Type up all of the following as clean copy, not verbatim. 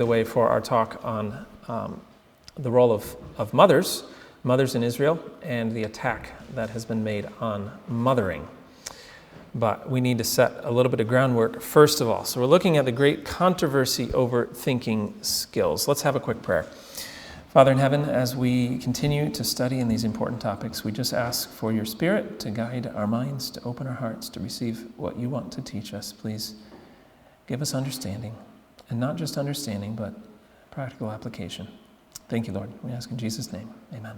the way for our talk on the role of mothers in Israel, and the attack that has been made on mothering. But we need to set a little bit of groundwork first of all. So we're looking at the great controversy over thinking skills. Let's have a quick prayer. Father in heaven, as we continue to study in these important topics, we just ask for your Spirit to guide our minds, to open our hearts, to receive what you want to teach us. Please give us understanding, and not just understanding, but practical application. Thank you, Lord. We ask in Jesus' name. Amen.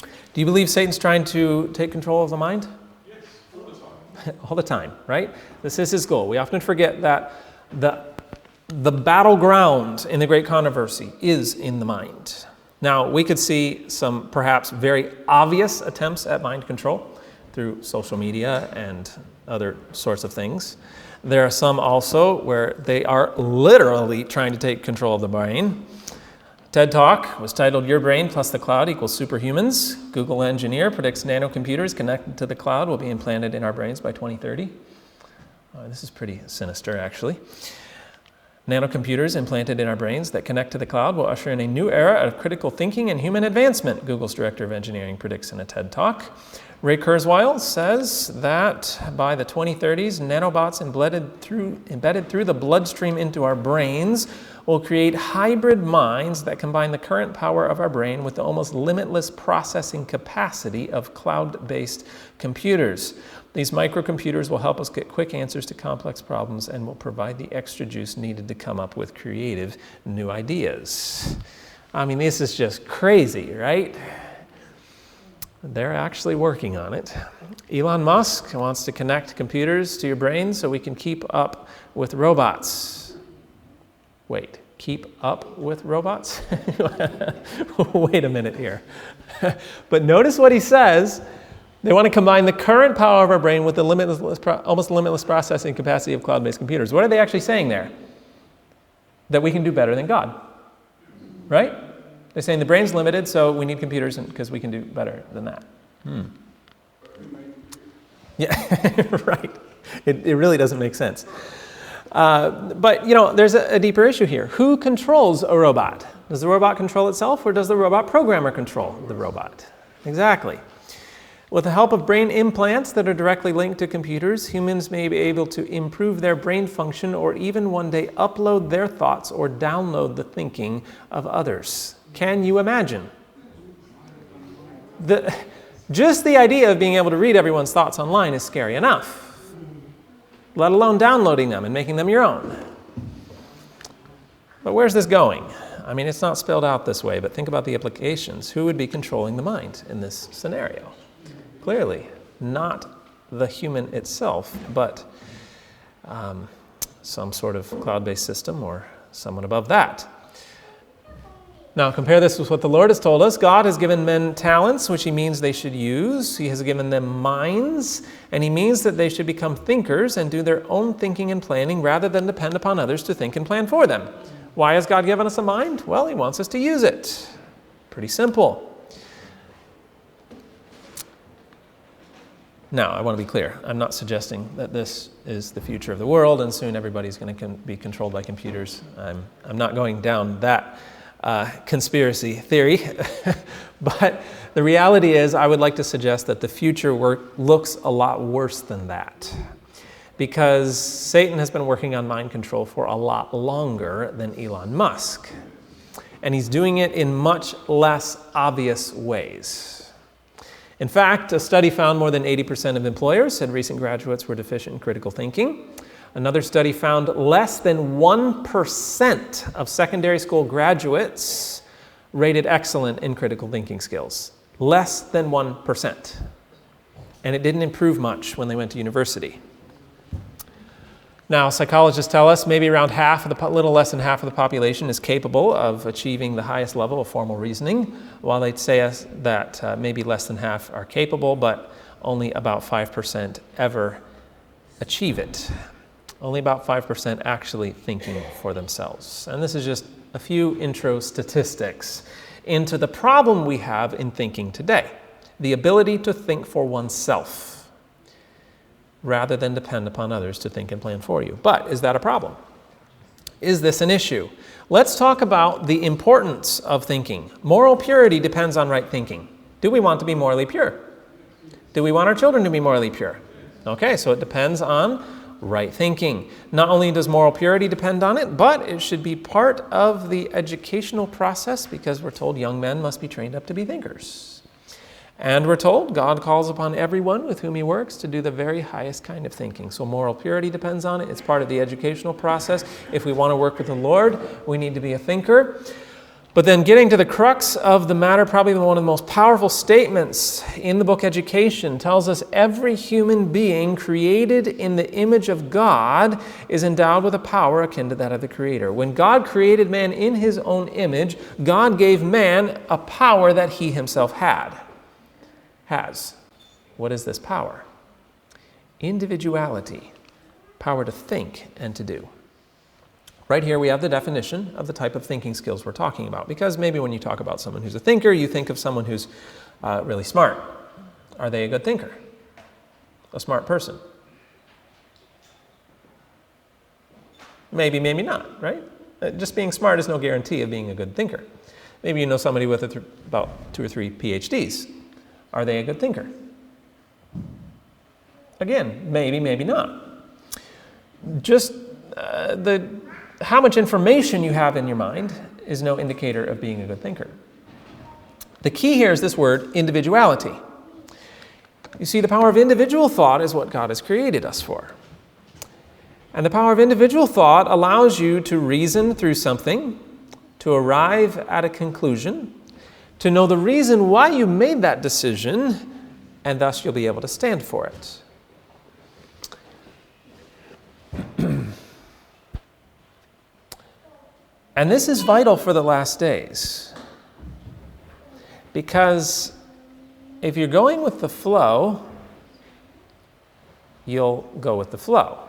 Do you believe Satan's trying to take control of the mind? Yes, all the time. All the time, right? This is his goal. We often forget that the battleground in the great controversy is in the mind. Now, we could see some perhaps very obvious attempts at mind control through social media and other sorts of things. There are some also where they are literally trying to take control of the brain. TED Talk was titled "Your Brain Plus the Cloud Equals Superhumans." Google engineer predicts nanocomputers connected to the cloud will be implanted in our brains by 2030. This is pretty sinister, actually. Nanocomputers implanted in our brains that connect to the cloud will usher in a new era of critical thinking and human advancement, Google's director of engineering predicts in a TED Talk. Ray Kurzweil says that by the 2030s, nanobots embedded through the bloodstream into our brains will create hybrid minds that combine the current power of our brain with the almost limitless processing capacity of cloud-based computers. These microcomputers will help us get quick answers to complex problems and will provide the extra juice needed to come up with creative new ideas. I mean, this is just crazy, right? They're actually working on it. Elon Musk wants to connect computers to your brain so we can keep up with robots. Wait, keep up with robots? Wait a minute here. But notice what he says. They want to combine the current power of our brain with the almost limitless processing capacity of cloud-based computers. What are they actually saying there? That we can do better than God, right? They're saying the brain's limited, so we need computers because we can do better than that. Yeah, right. It really doesn't make sense. But, there's a deeper issue here. Who controls a robot? Does the robot control itself, or does the robot programmer control the robot? Exactly. With the help of brain implants that are directly linked to computers, humans may be able to improve their brain function or even one day upload their thoughts or download the thinking of others. Can you imagine? Just the idea of being able to read everyone's thoughts online is scary enough, let alone downloading them and making them your own. But where's this going? I mean, it's not spelled out this way, but think about the implications. Who would be controlling the mind in this scenario? Clearly, not the human itself, but some sort of cloud-based system or someone above that. Now, compare this with what the Lord has told us. God has given men talents, which he means they should use. He has given them minds, and he means that they should become thinkers and do their own thinking and planning rather than depend upon others to think and plan for them. Why has God given us a mind? Well, he wants us to use it. Pretty simple. Now, I want to be clear. I'm not suggesting that this is the future of the world and soon everybody's going to be controlled by computers. I'm not going down that conspiracy theory. But the reality is, I would like to suggest that the future looks a lot worse than that. Because Satan has been working on mind control for a lot longer than Elon Musk. And he's doing it in much less obvious ways. In fact, a study found more than 80% of employers said recent graduates were deficient in critical thinking. Another study found less than 1% of secondary school graduates rated excellent in critical thinking skills. Less than 1%. And it didn't improve much when they went to university. Now, psychologists tell us maybe around little less than half of the population is capable of achieving the highest level of formal reasoning, while they'd say that maybe less than half are capable, but only about 5% ever achieve it. Only about 5% actually thinking for themselves. And this is just a few intro statistics into the problem we have in thinking today, the ability to think for oneself, rather than depend upon others to think and plan for you. But is that a problem? Is this an issue? Let's talk about the importance of thinking. Moral purity depends on right thinking. Do we want to be morally pure? Do we want our children to be morally pure? Okay, so it depends on right thinking. Not only does moral purity depend on it, but it should be part of the educational process because we're told young men must be trained up to be thinkers. And we're told God calls upon everyone with whom he works to do the very highest kind of thinking. So moral purity depends on it. It's part of the educational process. If we want to work with the Lord, we need to be a thinker. But then getting to the crux of the matter, probably one of the most powerful statements in the book Education tells us every human being created in the image of God is endowed with a power akin to that of the Creator. When God created man in his own image, God gave man a power that he himself has. What is this power? Individuality, power to think and to do. Right here we have the definition of the type of thinking skills we're talking about, because maybe when you talk about someone who's a thinker, you think of someone who's really smart. Are they a good thinker? A smart person? Maybe, maybe not, right? Just being smart is no guarantee of being a good thinker. Maybe you know somebody with about 2 or 3 PhDs. Are they a good thinker? Again, maybe, maybe not. Just how much information you have in your mind is no indicator of being a good thinker. The key here is this word, individuality. You see, the power of individual thought is what God has created us for. And the power of individual thought allows you to reason through something, to arrive at a conclusion, to know the reason why you made that decision, and thus you'll be able to stand for it. And this is vital for the last days, because if you're going with the flow, you'll go with the flow.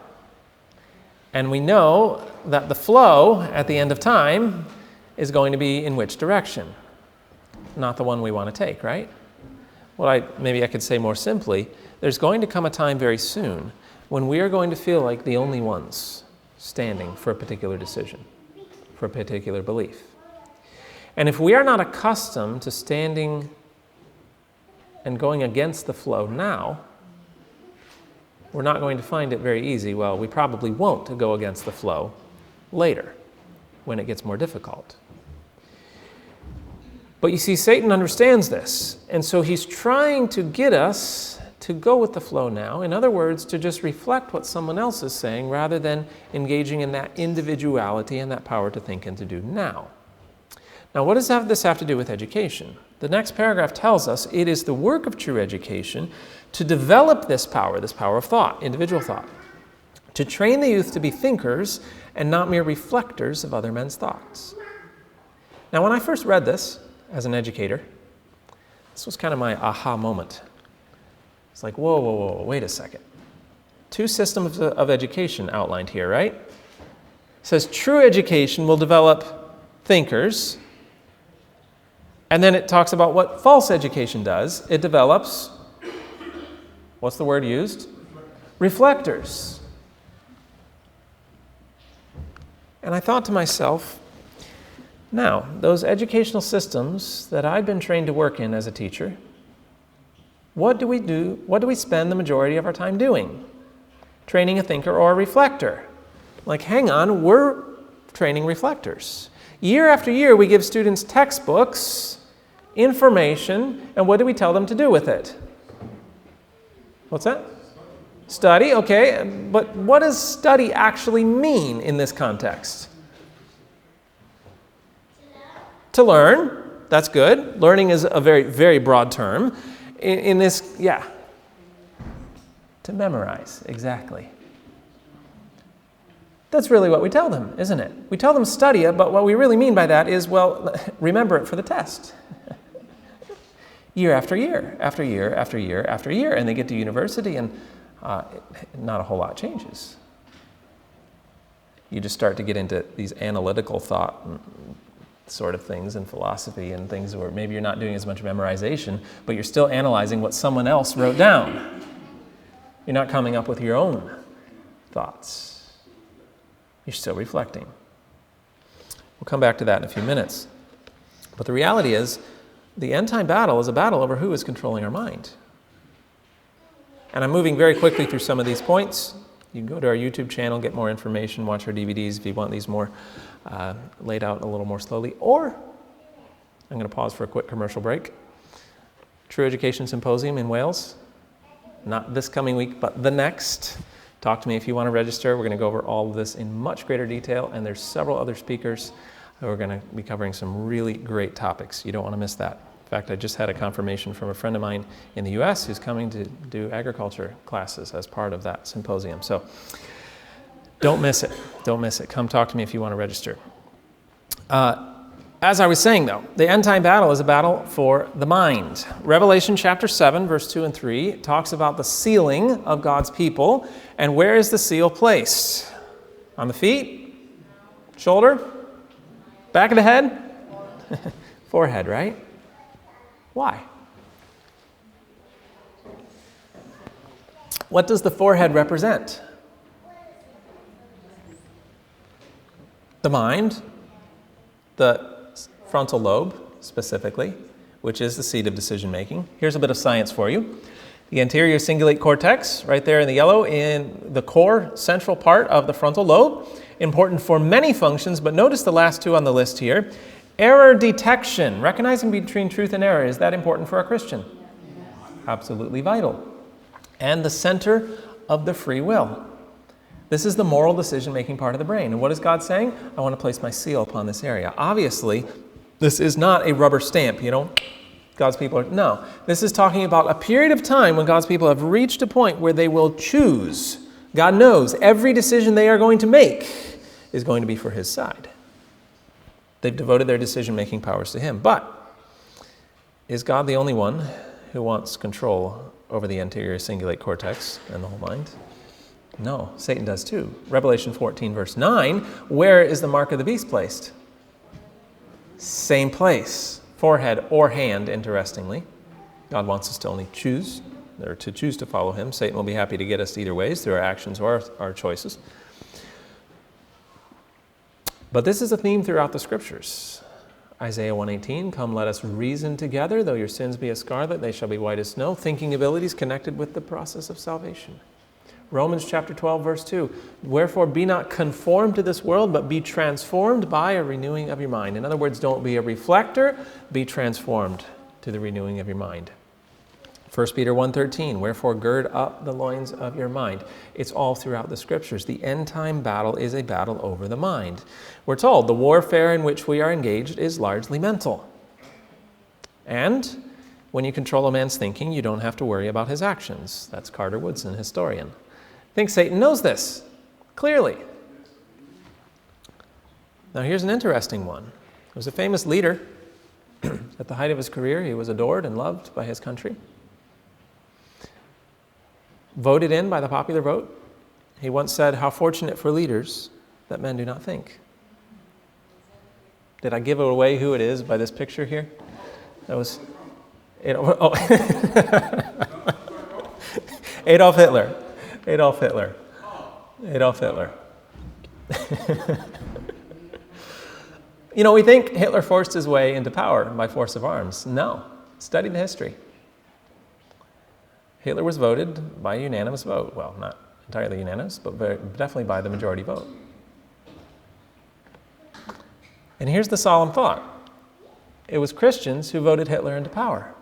And we know that the flow at the end of time is going to be in which direction? Not the one we want to take, right? Well, maybe I could say more simply, there's going to come a time very soon when we are going to feel like the only ones standing for a particular decision, for a particular belief. And if we are not accustomed to standing and going against the flow now, we're not going to find it very easy. Well, we probably won't go against the flow later when it gets more difficult. But you see, Satan understands this, and so he's trying to get us to go with the flow now. In other words, to just reflect what someone else is saying rather than engaging in that individuality and that power to think and to do now. Now, what does this have to do with education? The next paragraph tells us it is the work of true education to develop this power of thought, individual thought, to train the youth to be thinkers and not mere reflectors of other men's thoughts. Now, when I first read this, as an educator, this was kind of my aha moment. It's like, whoa, wait a second. 2 systems of education outlined here, right? It says true education will develop thinkers, and then it talks about what false education does. It develops, what's the word used? Reflectors. And I thought to myself, now, those educational systems that I've been trained to work in as a teacher, what do we do? What do we spend the majority of our time doing? Training a thinker or a reflector. Like, hang on, we're training reflectors. Year after year, we give students textbooks, information, and what do we tell them to do with it? What's that? Study, okay, but what does study actually mean in this context? To learn, that's good. Learning is a very, very broad term. In this, to memorize, exactly. That's really what we tell them, isn't it? We tell them study it, but what we really mean by that is, well, remember it for the test. Year after year, after year, after year, after year, and they get to university and not a whole lot changes. You just start to get into these analytical thought sort of things in philosophy and things where maybe you're not doing as much memorization, but you're still analyzing what someone else wrote down. You're not coming up with your own thoughts. You're still reflecting. We'll come back to that in a few minutes. But the reality is, the end-time battle is a battle over who is controlling our mind. And I'm moving very quickly through some of these points. You can go to our YouTube channel, get more information, watch our DVDs if you want these more laid out a little more slowly. Or, I'm going to pause for a quick commercial break. True Education Symposium in Wales. Not this coming week, but the next. Talk to me if you want to register. We're going to go over all of this in much greater detail, and there's several other speakers who are going to be covering some really great topics. You don't want to miss that. In fact, I just had a confirmation from a friend of mine in the U.S. who's coming to do agriculture classes as part of that symposium. So don't miss it. Don't miss it. Come talk to me if you want to register. As I was saying, though, the end-time battle is a battle for the mind. Revelation chapter 7, verse 2 and 3 talks about the sealing of God's people. And where is the seal placed? On the feet? Shoulder? Back of the head? Forehead, right? Why? What does the forehead represent? The mind, the frontal lobe specifically, which is the seat of decision making. Here's a bit of science for you. The anterior cingulate cortex, right there in the yellow, in the core central part of the frontal lobe, important for many functions, but notice the last two on the list here. Error detection, recognizing between truth and error, is that important for a Christian? Absolutely vital. And the center of the free will. This is the moral decision-making part of the brain. And what is God saying? I want to place my seal upon this area. Obviously, this is not a rubber stamp, God's people are, no. This is talking about a period of time when God's people have reached a point where they will choose. God knows every decision they are going to make is going to be for His side. They've devoted their decision-making powers to Him. But is God the only one who wants control over the anterior cingulate cortex and the whole mind? No, Satan does too. Revelation 14, verse 9, where is the mark of the beast placed? Same place, forehead or hand, interestingly. God wants us to only choose, or to choose to follow Him. Satan will be happy to get us either ways, through our actions or our choices. But this is a theme throughout the Scriptures. Isaiah 1:18, come let us reason together, though your sins be as scarlet, they shall be white as snow. Thinking abilities connected with the process of salvation. Romans chapter 12, verse 2, wherefore be not conformed to this world, but be transformed by a renewing of your mind. In other words, don't be a reflector, be transformed to the renewing of your mind. 1 Peter 1:13, wherefore gird up the loins of your mind. It's all throughout the Scriptures. The end-time battle is a battle over the mind. We're told the warfare in which we are engaged is largely mental. And when you control a man's thinking, you don't have to worry about his actions. That's Carter Woodson, historian. I think Satan knows this, clearly. Now here's an interesting one. There was a famous leader. At the height of his career, he was adored and loved by his country. Voted in by the popular vote. He once said, how fortunate for leaders that men do not think. Did I give away who it is by this picture here? That was Adolf Hitler. Adolf Hitler. Adolf Hitler. We think Hitler forced his way into power by force of arms. No. Study the history. Hitler was voted by a unanimous vote. Well, not entirely unanimous, but definitely by the majority vote. And here's the solemn thought. It was Christians who voted Hitler into power,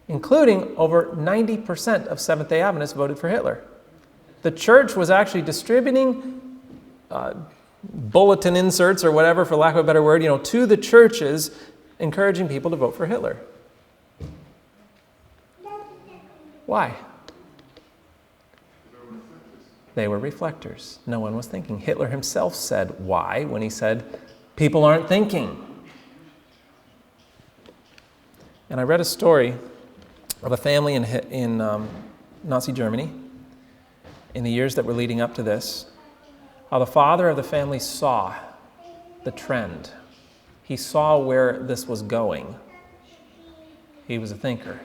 including over 90% of Seventh-day Adventists voted for Hitler. The church was actually distributing bulletin inserts or whatever, for lack of a better word, to the churches, encouraging people to vote for Hitler. Why? They were reflectors. No one was thinking. Hitler himself said why when he said, people aren't thinking. And I read a story of a family in Nazi Germany in the years that were leading up to this, how the father of the family saw the trend. He saw where this was going. He was a thinker.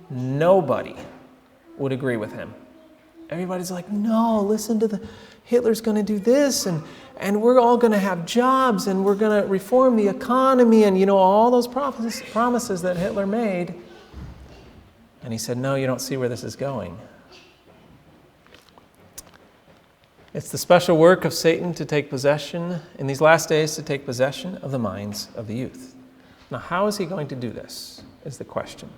Nobody would agree with him. Everybody's like, no, listen to Hitler's going to do this, and we're all going to have jobs, and we're going to reform the economy, and all those promises that Hitler made. And he said, no, you don't see where this is going. It's the special work of Satan to take possession, in these last days, to take possession of the minds of the youth. Now, how is he going to do this, is the question.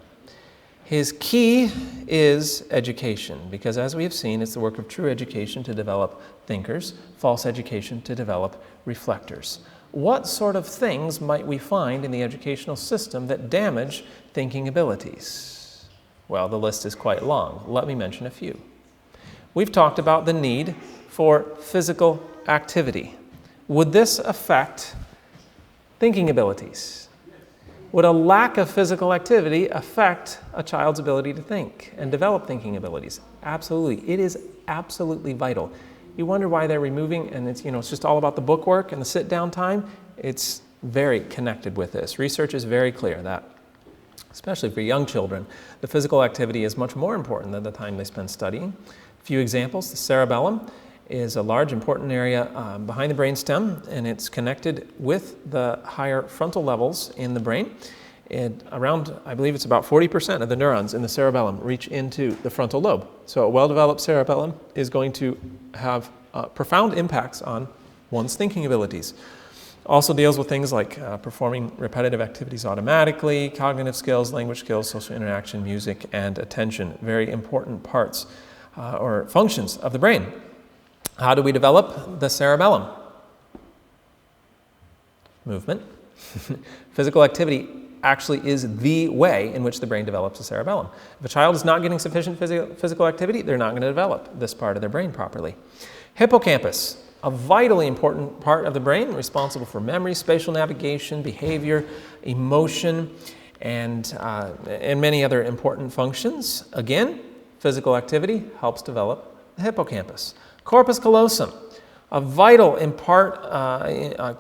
His key is education, because as we have seen, it's the work of true education to develop thinkers, false education to develop reflectors. What sort of things might we find in the educational system that damage thinking abilities? Well, the list is quite long. Let me mention a few. We've talked about the need for physical activity. Would this affect thinking abilities? Would a lack of physical activity affect a child's ability to think and develop thinking abilities? Absolutely. It is absolutely vital. You wonder why they're removing, and it's just all about the bookwork and the sit-down time. It's very connected with this. Research is very clear that, especially for young children, the physical activity is much more important than the time they spend studying. A few examples: the cerebellum is a large, important area behind the brainstem, and it's connected with the higher frontal levels in the brain. Around, I believe it's about 40% of the neurons in the cerebellum reach into the frontal lobe. So a well-developed cerebellum is going to have profound impacts on one's thinking abilities. Also deals with things like performing repetitive activities automatically, cognitive skills, language skills, social interaction, music, and attention. Very important parts or functions of the brain. How do we develop the cerebellum? Movement. Physical activity actually is the way in which the brain develops the cerebellum. If a child is not getting sufficient physical activity, they're not going to develop this part of their brain properly. Hippocampus, a vitally important part of the brain, responsible for memory, spatial navigation, behavior, emotion, and many other important functions. Again, physical activity helps develop the hippocampus. Corpus callosum, a vital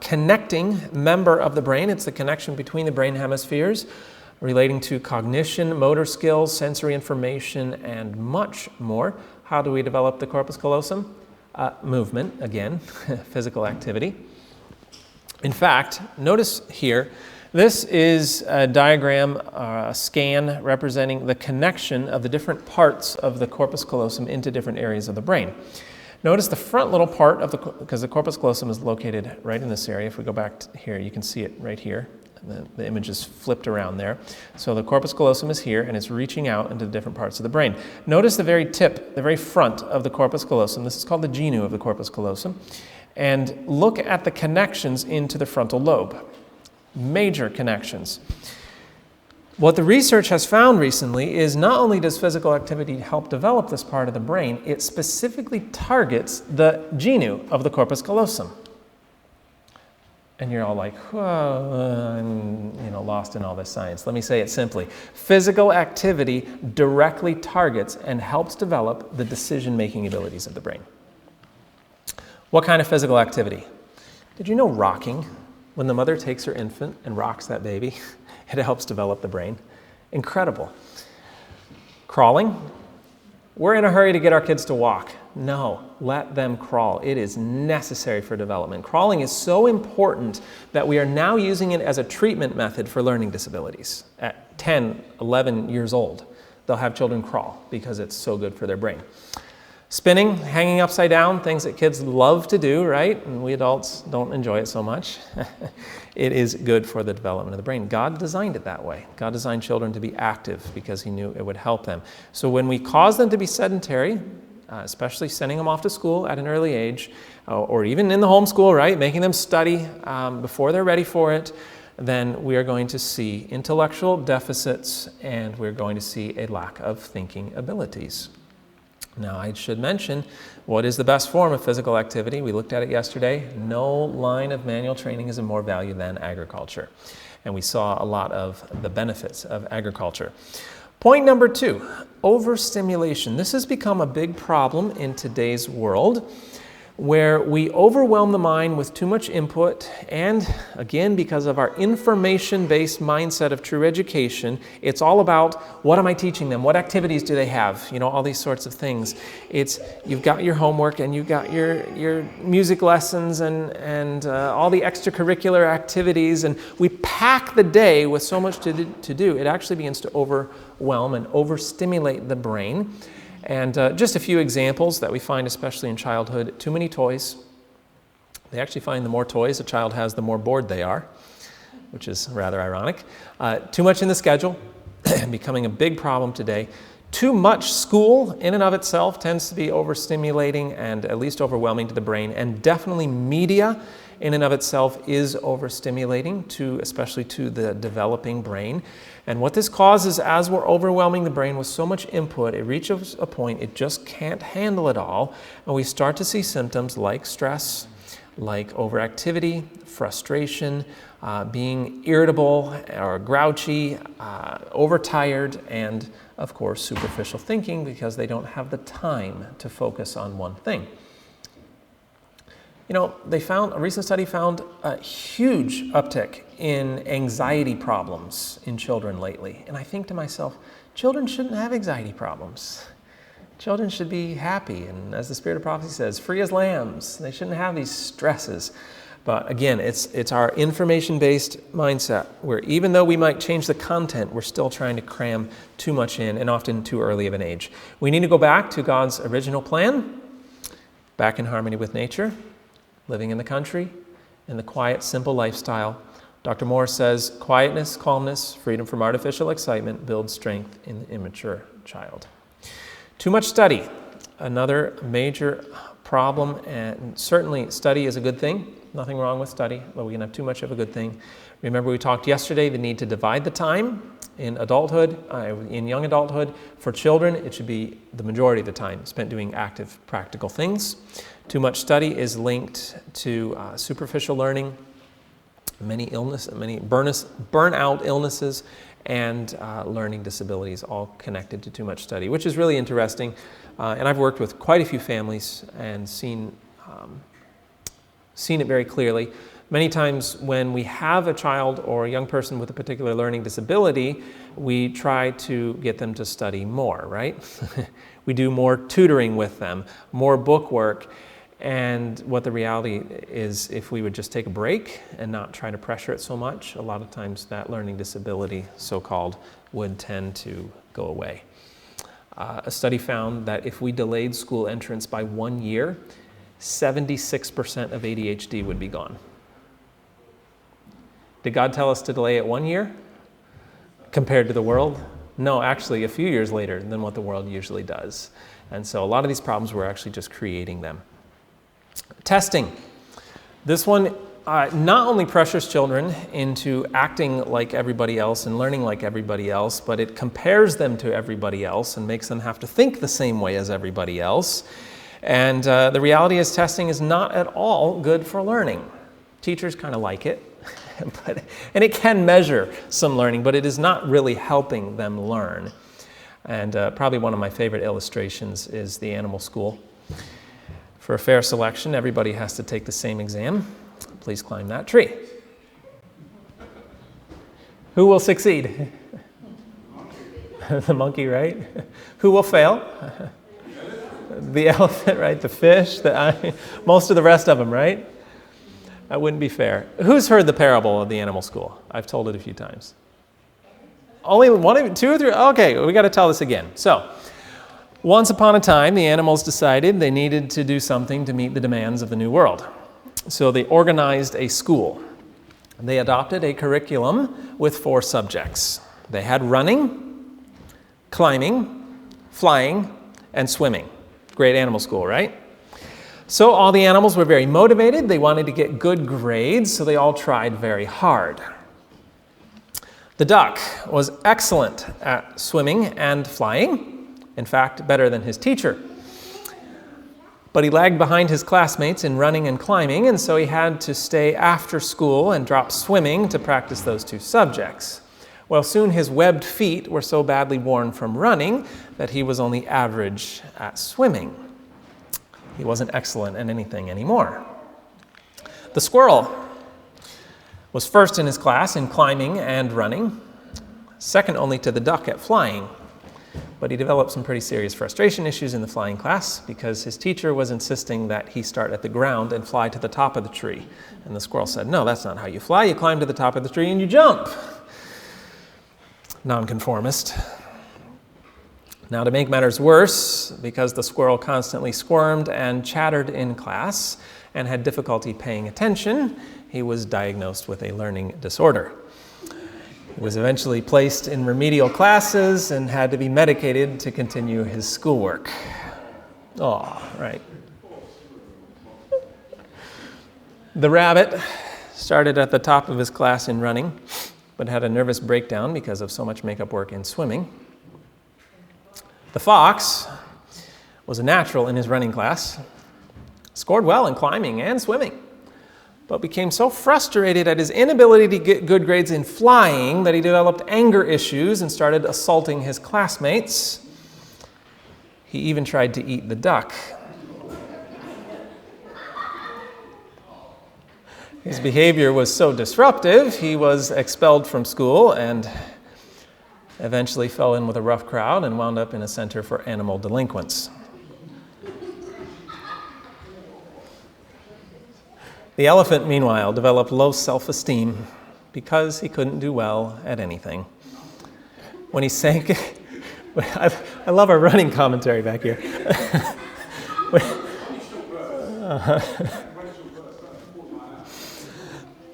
connecting member of the brain. It's the connection between the brain hemispheres relating to cognition, motor skills, sensory information, and much more. How do we develop the corpus callosum? Movement, again, physical activity. In fact, notice here, this is a diagram, a scan representing the connection of the different parts of the corpus callosum into different areas of the brain. Notice the front little part of because the corpus callosum is located right in this area. If we go back here, you can see it right here. The image is flipped around there. So the corpus callosum is here, and it's reaching out into the different parts of the brain. Notice the very tip, the very front of the corpus callosum. This is called the genu of the corpus callosum. And look at the connections into the frontal lobe. Major connections. What the research has found recently is not only does physical activity help develop this part of the brain, it specifically targets the genu of the corpus callosum. And you're all like, whoa, I'm lost in all this science. Let me say it simply. Physical activity directly targets and helps develop the decision-making abilities of the brain. What kind of physical activity? Did you know rocking? When the mother takes her infant and rocks that baby, it helps develop the brain. Incredible. Crawling. We're in a hurry to get our kids to walk. No, let them crawl. It is necessary for development. Crawling is so important that we are now using it as a treatment method for learning disabilities. At 10, 11 years old, they'll have children crawl because it's so good for their brain. Spinning, hanging upside down, things that kids love to do, right? And we adults don't enjoy it so much. It is good for the development of the brain. God designed it that way. God designed children to be active because he knew it would help them. So when we cause them to be sedentary, especially sending them off to school at an early age, or even in the homeschool, right? Making them study before they're ready for it, then we are going to see intellectual deficits and we're going to see a lack of thinking abilities. Now, I should mention, what is the best form of physical activity? We looked at it yesterday. No line of manual training is of more value than agriculture. And we saw a lot of the benefits of agriculture. Point number 2, overstimulation. This has become a big problem in today's world. where we overwhelm the mind with too much input, and again, because of our information-based mindset of true education, it's all about what am I teaching them, what activities do they have, all these sorts of things. It's you've got your homework and you've got your music lessons and all the extracurricular activities, and we pack the day with so much to do, it actually begins to overwhelm and overstimulate the brain. And just a few examples that we find, especially in childhood: too many toys. They actually find the more toys a child has, the more bored they are, which is rather ironic. Too much in the schedule, becoming a big problem today. Too much school in and of itself tends to be overstimulating and at least overwhelming to the brain. And definitely media in and of itself is overstimulating, especially to the developing brain. And what this causes, as we're overwhelming the brain with so much input, it reaches a point it just can't handle it all, and we start to see symptoms like stress, like overactivity, frustration, being irritable or grouchy, overtired, and of course superficial thinking, because they don't have the time to focus on one thing. A recent study found a huge uptick in anxiety problems in children lately. And I think to myself, children shouldn't have anxiety problems. Children should be happy, and as the Spirit of Prophecy says, free as lambs. They shouldn't have these stresses. But again, it's our information-based mindset, where even though we might change the content, we're still trying to cram too much in, and often too early of an age. We need to go back to God's original plan, back in harmony with nature, living in the country, in the quiet, simple lifestyle. Dr. Moore says, quietness, calmness, freedom from artificial excitement builds strength in the immature child. Too much study, another major problem, and certainly study is a good thing. Nothing wrong with study, but we can have too much of a good thing. Remember, we talked yesterday, the need to divide the time in adulthood, in young adulthood. For children, it should be the majority of the time spent doing active, practical things. Too much study is linked to superficial learning, many burnout illnesses, and learning disabilities, all connected to too much study, which is really interesting. And I've worked with quite a few families and seen it very clearly. Many times when we have a child or a young person with a particular learning disability, we try to get them to study more, right? We do more tutoring with them, more book work. And what the reality is, if we would just take a break and not try to pressure it so much, a lot of times that learning disability, so-called, would tend to go away. A study found that if we delayed school entrance by 1 year, 76% of ADHD would be gone. Did God tell us to delay it 1 year compared to the world? No, actually a few years later than what the world usually does. And so a lot of these problems, we're actually just creating them. Testing. This one not only pressures children into acting like everybody else and learning like everybody else, but it compares them to everybody else and makes them have to think the same way as everybody else. And the reality is, testing is not at all good for learning. Teachers kind of like it, and it can measure some learning, but it is not really helping them learn. And probably one of my favorite illustrations is the animal school. For a fair selection, everybody has to take the same exam. Please climb that tree. Who will succeed? The monkey, right? Who will fail? The elephant, right? The fish, most of the rest of them, right? That wouldn't be fair. Who's heard the parable of the animal school? I've told it a few times. Only one, two or three? Okay, we got to tell this again. So, once upon a time, the animals decided they needed to do something to meet the demands of the new world. So they organized a school. They adopted a curriculum with 4 subjects. They had running, climbing, flying, and swimming. Great animal school, right? So all the animals were very motivated. They wanted to get good grades, so they all tried very hard. The duck was excellent at swimming and flying. In fact, better than his teacher. But he lagged behind his classmates in running and climbing, and so he had to stay after school and drop swimming to practice those 2 subjects. Well, soon his webbed feet were so badly worn from running that he was only average at swimming. He wasn't excellent at anything anymore. The squirrel was first in his class in climbing and running, second only to the duck at flying. But he developed some pretty serious frustration issues in the flying class because his teacher was insisting that he start at the ground and fly to the top of the tree. And the squirrel said, "No, that's not how you fly. You climb to the top of the tree and you jump." Nonconformist. Now, to make matters worse, because the squirrel constantly squirmed and chattered in class and had difficulty paying attention, he was diagnosed with a learning disorder. He was eventually placed in remedial classes and had to be medicated to continue his schoolwork. Oh, right. The rabbit started at the top of his class in running, but had a nervous breakdown because of so much makeup work in swimming. The fox was a natural in his running class, scored well in climbing and swimming, but became so frustrated at his inability to get good grades in flying that he developed anger issues and started assaulting his classmates. He even tried to eat the duck. His behavior was so disruptive, he was expelled from school and eventually fell in with a rough crowd and wound up in a center for animal delinquents. The elephant, meanwhile, developed low self-esteem because he couldn't do well at anything. When he sank, I love our running commentary back here.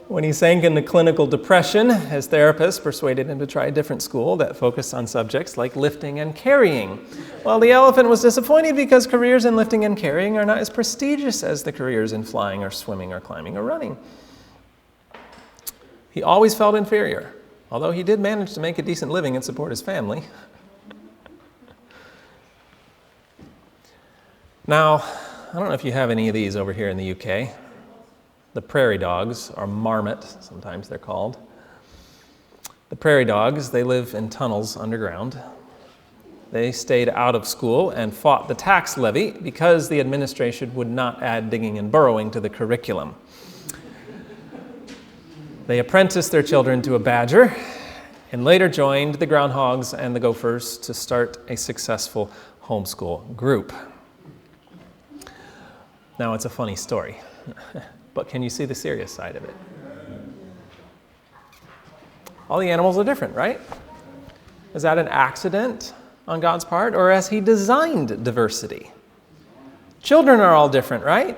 When he sank into clinical depression, his therapist persuaded him to try a different school that focused on subjects like lifting and carrying. Well, the elephant was disappointed because careers in lifting and carrying are not as prestigious as the careers in flying or swimming or climbing or running. He always felt inferior, although he did manage to make a decent living and support his family. Now, I don't know if you have any of these over here in the UK. The prairie dogs, or marmot, sometimes they're called. The prairie dogs, they live in tunnels underground. They stayed out of school and fought the tax levy because the administration would not add digging and burrowing to the curriculum. They apprenticed their children to a badger and later joined the groundhogs and the gophers to start a successful homeschool group. Now, it's a funny story. But can you see the serious side of it? All the animals are different, right? Is that an accident on God's part, or has He designed diversity? Children are all different, right?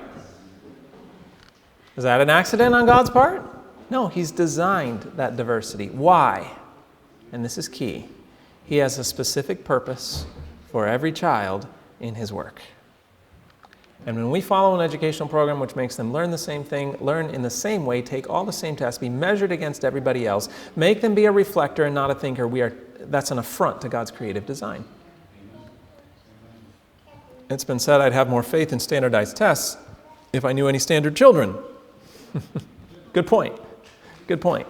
Is that an accident on God's part? No, He's designed that diversity. Why? And this is key. He has a specific purpose for every child in His work. And when we follow an educational program which makes them learn the same thing, learn in the same way, take all the same tests, be measured against everybody else, make them be a reflector and not a thinker, that's an affront to God's creative design. It's been said I'd have more faith in standardized tests if I knew any standard children. Good point. Good point.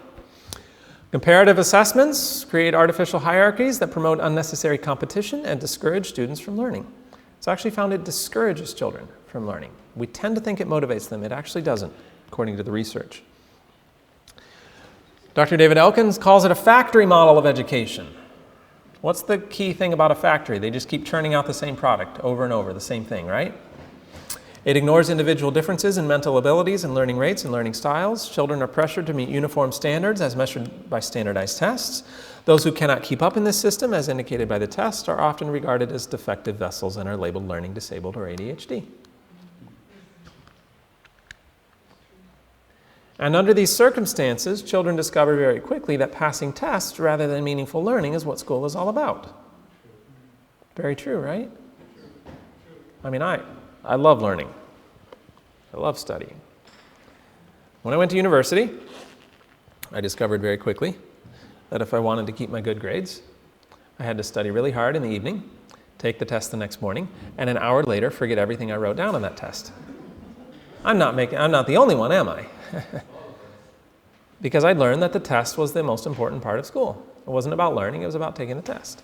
Comparative assessments create artificial hierarchies that promote unnecessary competition and discourage students from learning. It's actually found it discourages children from learning. We tend to think it motivates them. It actually doesn't, according to the research. Dr. David Elkins calls it a factory model of education. What's the key thing about a factory? They just keep churning out the same product over and over, the same thing, right? It ignores individual differences in mental abilities and learning rates and learning styles. Children are pressured to meet uniform standards as measured by standardized tests. Those who cannot keep up in this system, as indicated by the test, are often regarded as defective vessels and are labeled learning disabled or ADHD. And under these circumstances, children discover very quickly that passing tests rather than meaningful learning is what school is all about. Very true, right? I mean, I love learning. I love studying. When I went to university, I discovered very quickly that if I wanted to keep my good grades, I had to study really hard in the evening, take the test the next morning, and an hour later forget everything I wrote down on that test. I'm not the only one, am I? Because I learned that the test was the most important part of school. It wasn't about learning, it was about taking the test.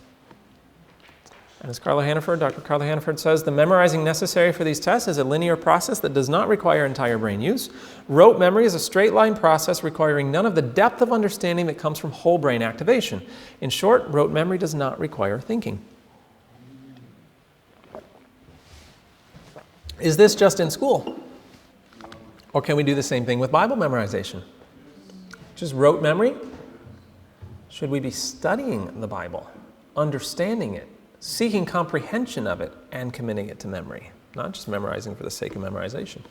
And as Dr. Carla Hannaford says, the memorizing necessary for these tests is a linear process that does not require entire brain use. Rote memory is a straight line process requiring none of the depth of understanding that comes from whole brain activation. In short, rote memory does not require thinking. Is this just in school? Or can we do the same thing with Bible memorization? Just rote memory? Should we be studying the Bible, understanding it, seeking comprehension of it, and committing it to memory, not just memorizing for the sake of memorization?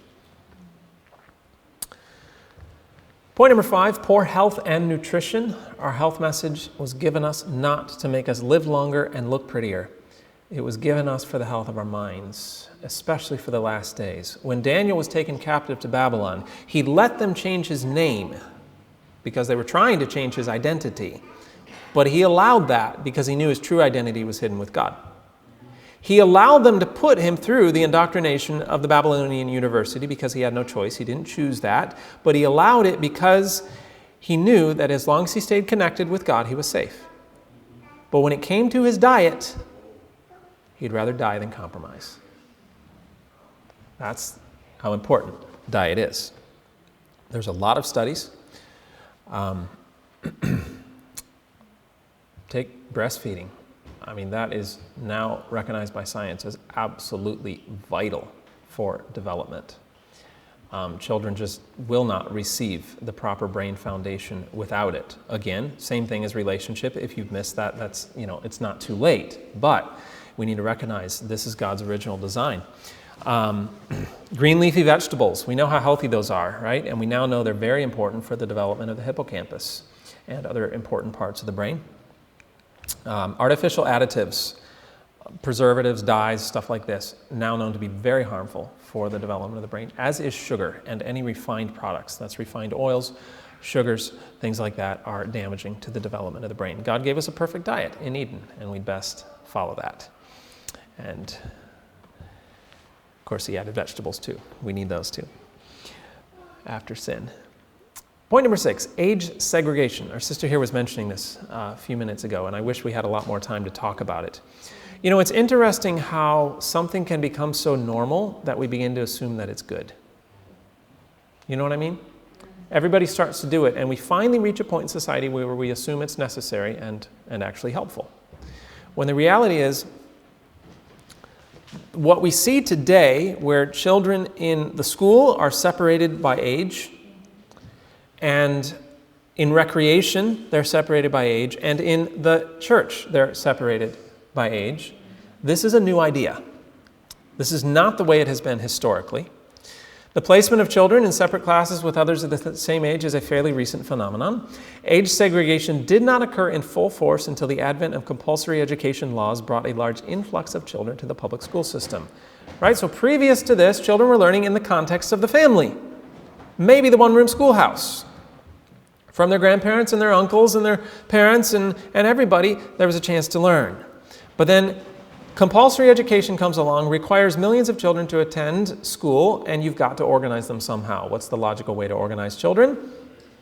Point number 5, poor health and nutrition. Our health message was given us not to make us live longer and look prettier. It was given us for the health of our minds, especially for the last days. When Daniel was taken captive to Babylon, he let them change his name because they were trying to change his identity. But he allowed that because he knew his true identity was hidden with God. He allowed them to put him through the indoctrination of the Babylonian university because he had no choice. He didn't choose that. But he allowed it because he knew that as long as he stayed connected with God, he was safe. But when it came to his diet, he'd rather die than compromise. That's how important diet is. There's a lot of studies. Take breastfeeding. I mean, that is now recognized by science as absolutely vital for development. Children just will not receive the proper brain foundation without it. Again, same thing as relationship. If you've missed that, that's, it's not too late. But we need to recognize this is God's original design. Green leafy vegetables, we know how healthy those are, right? And we now know they're very important for the development of the hippocampus and other important parts of the brain. Artificial additives, preservatives, dyes, stuff like this, now known to be very harmful for the development of the brain, as is sugar and any refined products. That's refined oils, sugars, things like that are damaging to the development of the brain. God gave us a perfect diet in Eden, and we'd best follow that. And of course, he added vegetables too. We need those too after sin. Point number 6, age segregation. Our sister here was mentioning this a few minutes ago, and I wish we had a lot more time to talk about it. It's interesting how something can become so normal that we begin to assume that it's good. You know what I mean? Everybody starts to do it, and we finally reach a point in society where we assume it's necessary and actually helpful. When the reality is, what we see today, where children in the school are separated by age, and in recreation, they're separated by age, and in the church, they're separated by age. This is a new idea. This is not the way it has been historically. The placement of children in separate classes with others of the same age is a fairly recent phenomenon. Age segregation did not occur in full force until the advent of compulsory education laws brought a large influx of children to the public school system. Right? So previous to this, children were learning in the context of the family. Maybe the one-room schoolhouse. From their grandparents and their uncles and their parents and everybody, there was a chance to learn. But then compulsory education comes along, requires millions of children to attend school, and you've got to organize them somehow. What's the logical way to organize children?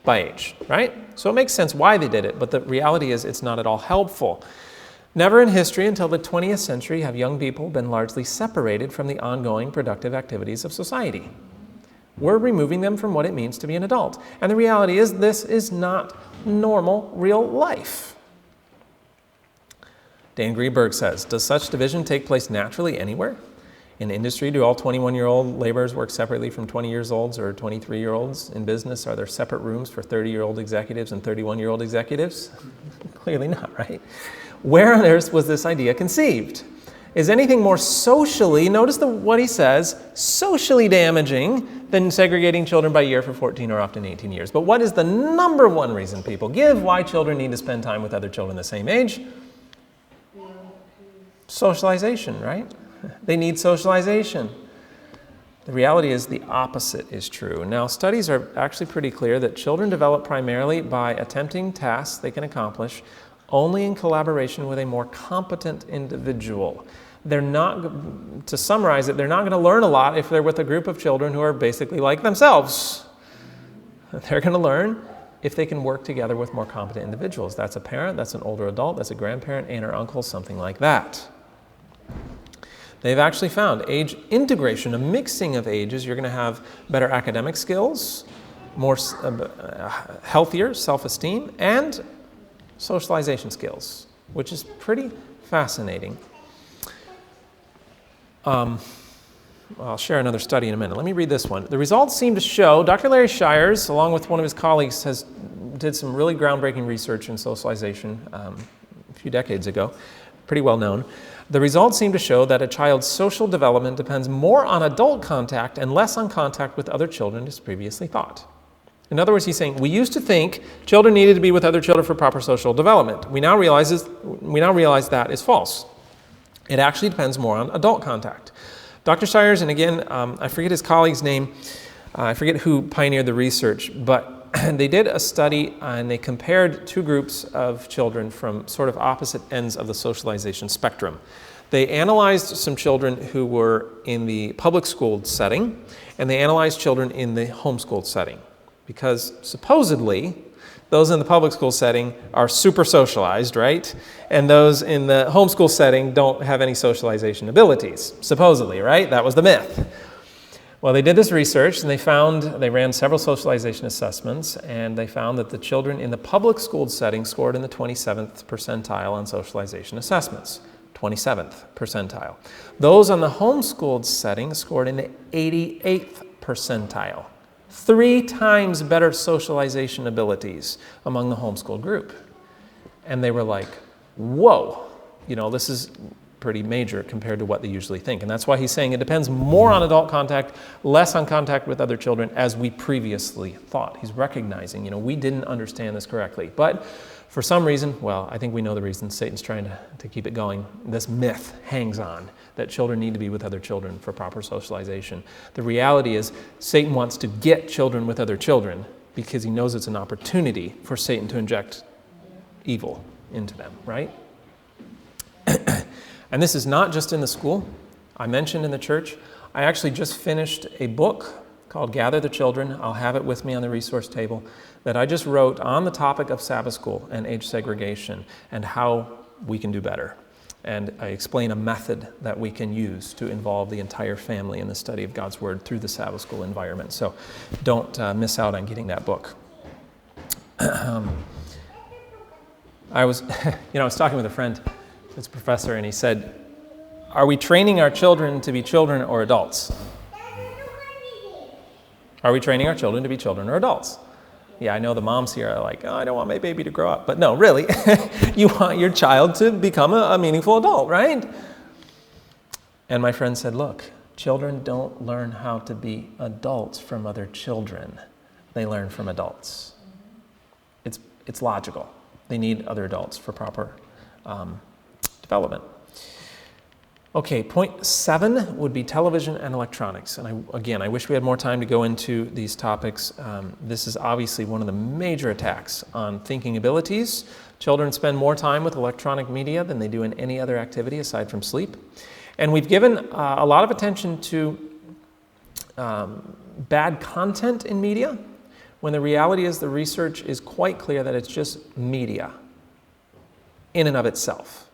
By age, right? So it makes sense why they did it, but the reality is it's not at all helpful. Never in history until the 20th century have young people been largely separated from the ongoing productive activities of society. We're removing them from what it means to be an adult. And the reality is this is not normal, real life. Dan Greenberg says, does such division take place naturally anywhere? In industry, do all 21-year-old laborers work separately from 20-year-olds or 23-year-olds? In business, are there separate rooms for 30-year-old executives and 31-year-old executives? Clearly not, right? Where on earth was this idea conceived? Is anything more socially, notice what he says, socially damaging than segregating children by year for 14 or often 18 years? But what is the number one reason people give why children need to spend time with other children the same age? Socialization, right? They need socialization. The reality is the opposite is true. Now, studies are actually pretty clear that children develop primarily by attempting tasks they can accomplish only in collaboration with a more competent individual. They're not, to summarize it, they're not going to learn a lot if they're with a group of children who are basically like themselves. They're going to learn if they can work together with more competent individuals. That's a parent, that's an older adult, that's a grandparent, aunt or uncle, something like that. they've actually found age integration, a mixing of ages, you're going to have better academic skills, more healthier self-esteem, and socialization skills, which is pretty fascinating. I'll share another study in a minute. Let me read this one. The results seem to show, Dr. Larry Shires, along with one of his colleagues, did some really groundbreaking research in socialization a few decades ago, pretty well known. The results seem to show that a child's social development depends more on adult contact and less on contact with other children as previously thought. In other words, he's saying, we used to think children needed to be with other children for proper social development. We now realize that is false. It actually depends more on adult contact. Dr. Shires, and again, I forget his colleague's name, I forget who pioneered the research, but they did a study and they compared two groups of children from sort of opposite ends of the socialization spectrum. They analyzed some children who were in the public school setting, and they analyzed children in the homeschooled setting, because supposedly those in the public school setting are super socialized, right? And those in the homeschool setting don't have any socialization abilities, supposedly, right? That was the myth. Well, they did this research and they ran several socialization assessments, and they found that the children in the public school setting scored in the 27th percentile on socialization assessments. 27th percentile. Those on the homeschooled setting scored in the 88th percentile. 3 times better socialization abilities among the homeschool group. And they were like, whoa, this is pretty major compared to what they usually think. And that's why he's saying it depends more on adult contact, less on contact with other children as we previously thought. He's recognizing, we didn't understand this correctly. But for some reason, well, I think we know the reason. Satan's trying to keep it going. This myth hangs on that children need to be with other children for proper socialization. The reality is Satan wants to get children with other children because he knows it's an opportunity for Satan to inject evil into them, right? And this is not just in the school. I mentioned in the church, I actually just finished a book called Gather the Children. I'll have it with me on the resource table, that I just wrote on the topic of Sabbath school and age segregation and how we can do better. And I explain a method that we can use to involve the entire family in the study of God's Word through the Sabbath school environment. So don't miss out on getting that book. I was talking with a friend, it's a professor, and he said, are we training our children to be children or adults? Are we training our children to be children or adults? Yeah, I know the moms here are like, oh, I don't want my baby to grow up. But no, really, you want your child to become a meaningful adult, right? And my friend said, look, children don't learn how to be adults from other children. They learn from adults. It's logical. They need other adults for proper development. Okay, point 7 would be television and electronics. And I wish we had more time to go into these topics. This is obviously one of the major attacks on thinking abilities. Children spend more time with electronic media than they do in any other activity aside from sleep. And we've given a lot of attention to bad content in media, when the reality is the research is quite clear that it's just media in and of itself.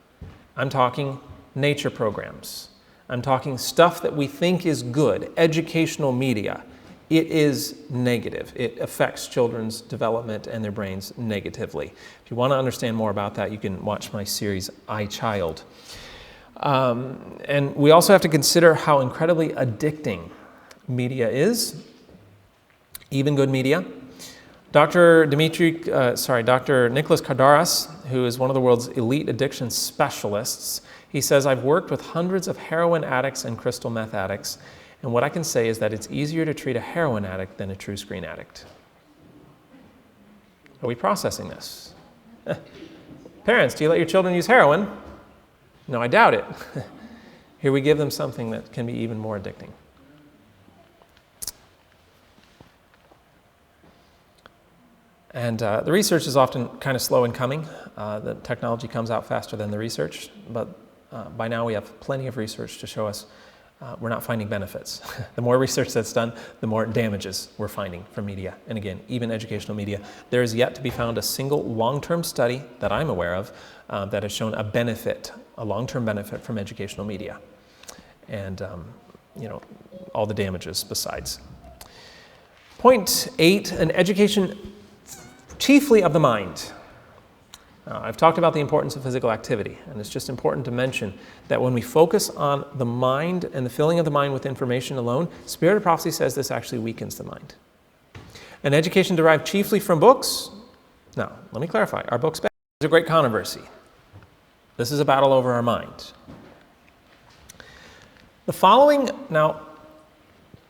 I'm talking nature programs. I'm talking stuff that we think is good, educational media. It is negative. It affects children's development and their brains negatively. If you want to understand more about that, you can watch my series, iChild. And we also have to consider how incredibly addicting media is, even good media. Dr. Nicholas Kardaras, who is one of the world's elite addiction specialists, he says, I've worked with hundreds of heroin addicts and crystal meth addicts, and what I can say is that it's easier to treat a heroin addict than a true screen addict. Are we processing this? Parents, do you let your children use heroin? No, I doubt it. Here we give them something that can be even more addicting. And the research is often kind of slow in coming. The technology comes out faster than the research, but by now we have plenty of research to show us we're not finding benefits. The more research that's done, the more damages we're finding from media. And again, even educational media. There is yet to be found a single long-term study that I'm aware of that has shown a benefit, a long-term benefit from educational media. and all the damages besides. Point 8, an education chiefly of the mind. I've talked about the importance of physical activity, and it's just important to mention that when we focus on the mind and the filling of the mind with information alone, Spirit of Prophecy says this actually weakens the mind. An education derived chiefly from books? Now, let me clarify. Are books bad? It's a great controversy. This is a battle over our mind. The following, now,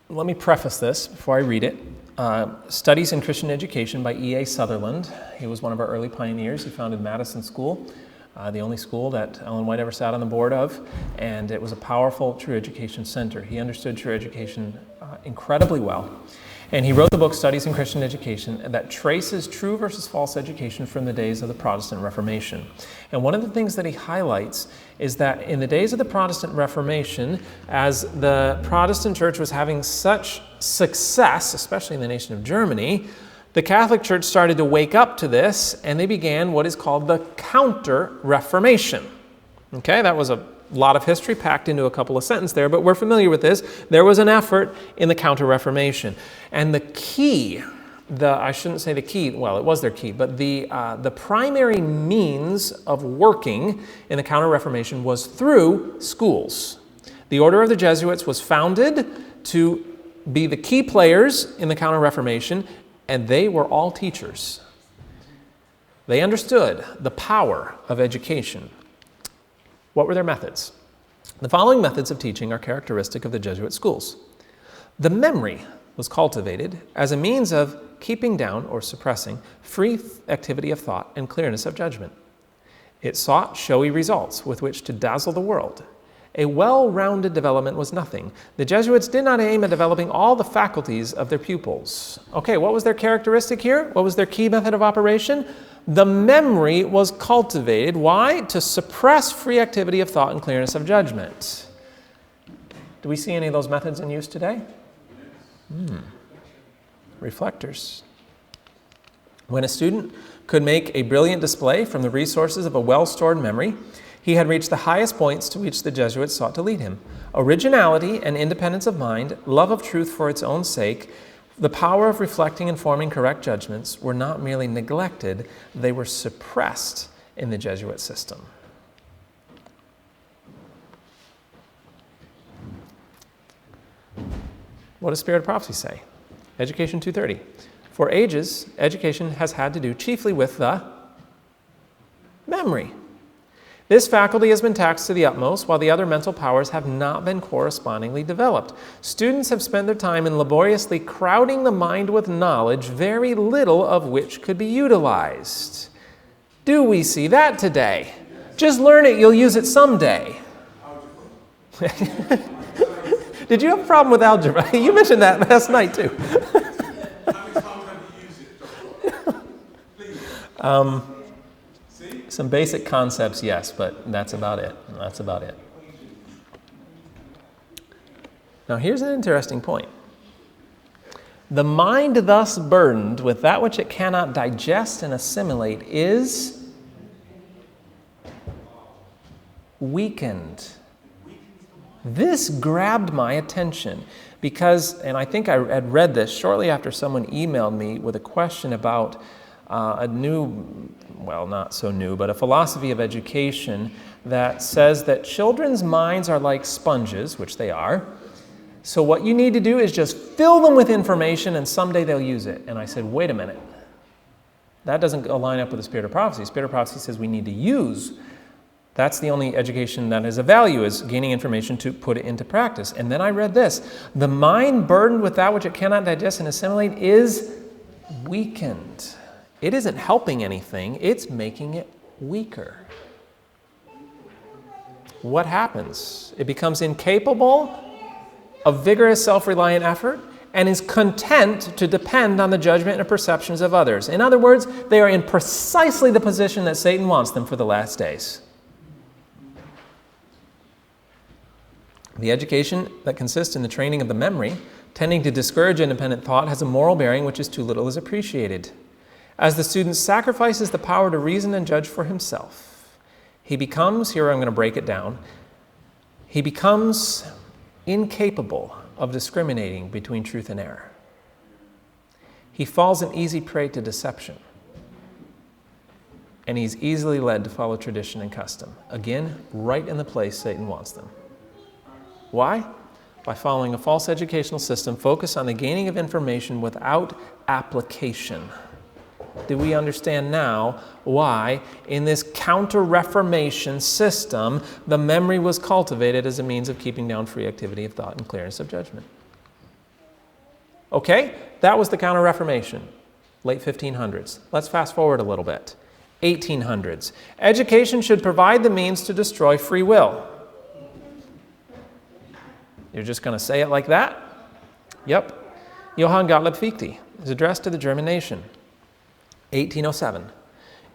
let me preface this before I read it. Studies in Christian Education by E.A. Sutherland. He was one of our early pioneers. He founded Madison School, the only school that Ellen White ever sat on the board of, and it was a powerful true education center. He understood true education incredibly well, and he wrote the book Studies in Christian Education that traces true versus false education from the days of the Protestant Reformation. And one of the things that he highlights is that in the days of the Protestant Reformation, as the Protestant church was having such success, especially in the nation of Germany, the Catholic Church started to wake up to this, and they began what is called the Counter-Reformation. Okay, that was a lot of history packed into a couple of sentences there, but we're familiar with this. There was an effort in the Counter-Reformation. And the key, I shouldn't say the key, well, it was their key, but the primary means of working in the Counter-Reformation was through schools. The Order of the Jesuits was founded to be the key players in the Counter-Reformation, and they were all teachers. They understood the power of education. What were their methods? The following methods of teaching are characteristic of the Jesuit schools. The memory was cultivated as a means of keeping down or suppressing free activity of thought and clearness of judgment. It sought showy results with which to dazzle the world. A well-rounded development was nothing. The Jesuits did not aim at developing all the faculties of their pupils. Okay, what was their characteristic here? What was their key method of operation? The memory was cultivated. Why? To suppress free activity of thought and clearness of judgment. Do we see any of those methods in use today? Reflectors. When a student could make a brilliant display from the resources of a well-stored memory, he had reached the highest points to which the Jesuits sought to lead him. Originality and independence of mind, love of truth for its own sake, the power of reflecting and forming correct judgments were not merely neglected, they were suppressed in the Jesuit system. What does Spirit of Prophecy say? Education 230. For ages, education has had to do chiefly with the memory. This faculty has been taxed to the utmost, while the other mental powers have not been correspondingly developed. Students have spent their time in laboriously crowding the mind with knowledge, very little of which could be utilized. Do we see that today? Just learn it, you'll use it someday. Did you have a problem with algebra? You mentioned that last night too. Some basic concepts, yes, but that's about it. That's about it. Now, here's an interesting point. The mind thus burdened with that which it cannot digest and assimilate is weakened. This grabbed my attention because, and I think I had read this shortly after someone emailed me with a question about a new, well, not so new, but a philosophy of education that says that children's minds are like sponges, which they are. So what you need to do is just fill them with information and someday they'll use it. And I said, wait a minute. That doesn't line up with the Spirit of Prophecy. Spirit of Prophecy says we need to use. That's the only education that is of value, is gaining information to put it into practice. And then I read this. The mind burdened with that which it cannot digest and assimilate is weakened. It isn't helping anything, it's making it weaker. What happens? It becomes incapable of vigorous self-reliant effort and is content to depend on the judgment and perceptions of others. In other words, they are in precisely the position that Satan wants them for the last days. The education that consists in the training of the memory, tending to discourage independent thought, has a moral bearing which is too little is appreciated. As the student sacrifices the power to reason and judge for himself, he becomes, here I'm going to break it down, he becomes incapable of discriminating between truth and error. He falls an easy prey to deception. And he's easily led to follow tradition and custom. Again, right in the place Satan wants them. Why? By following a false educational system focused on the gaining of information without application. Do we understand now why, in this counter-Reformation system, the memory was cultivated as a means of keeping down free activity of thought and clearness of judgment? Okay, that was the counter-Reformation, late 1500s. Let's fast forward a little bit. 1800s. Education should provide the means to destroy free will. You're just going to say it like that? Yep. Johann Gottlieb Fichte, his address to the German nation, 1807.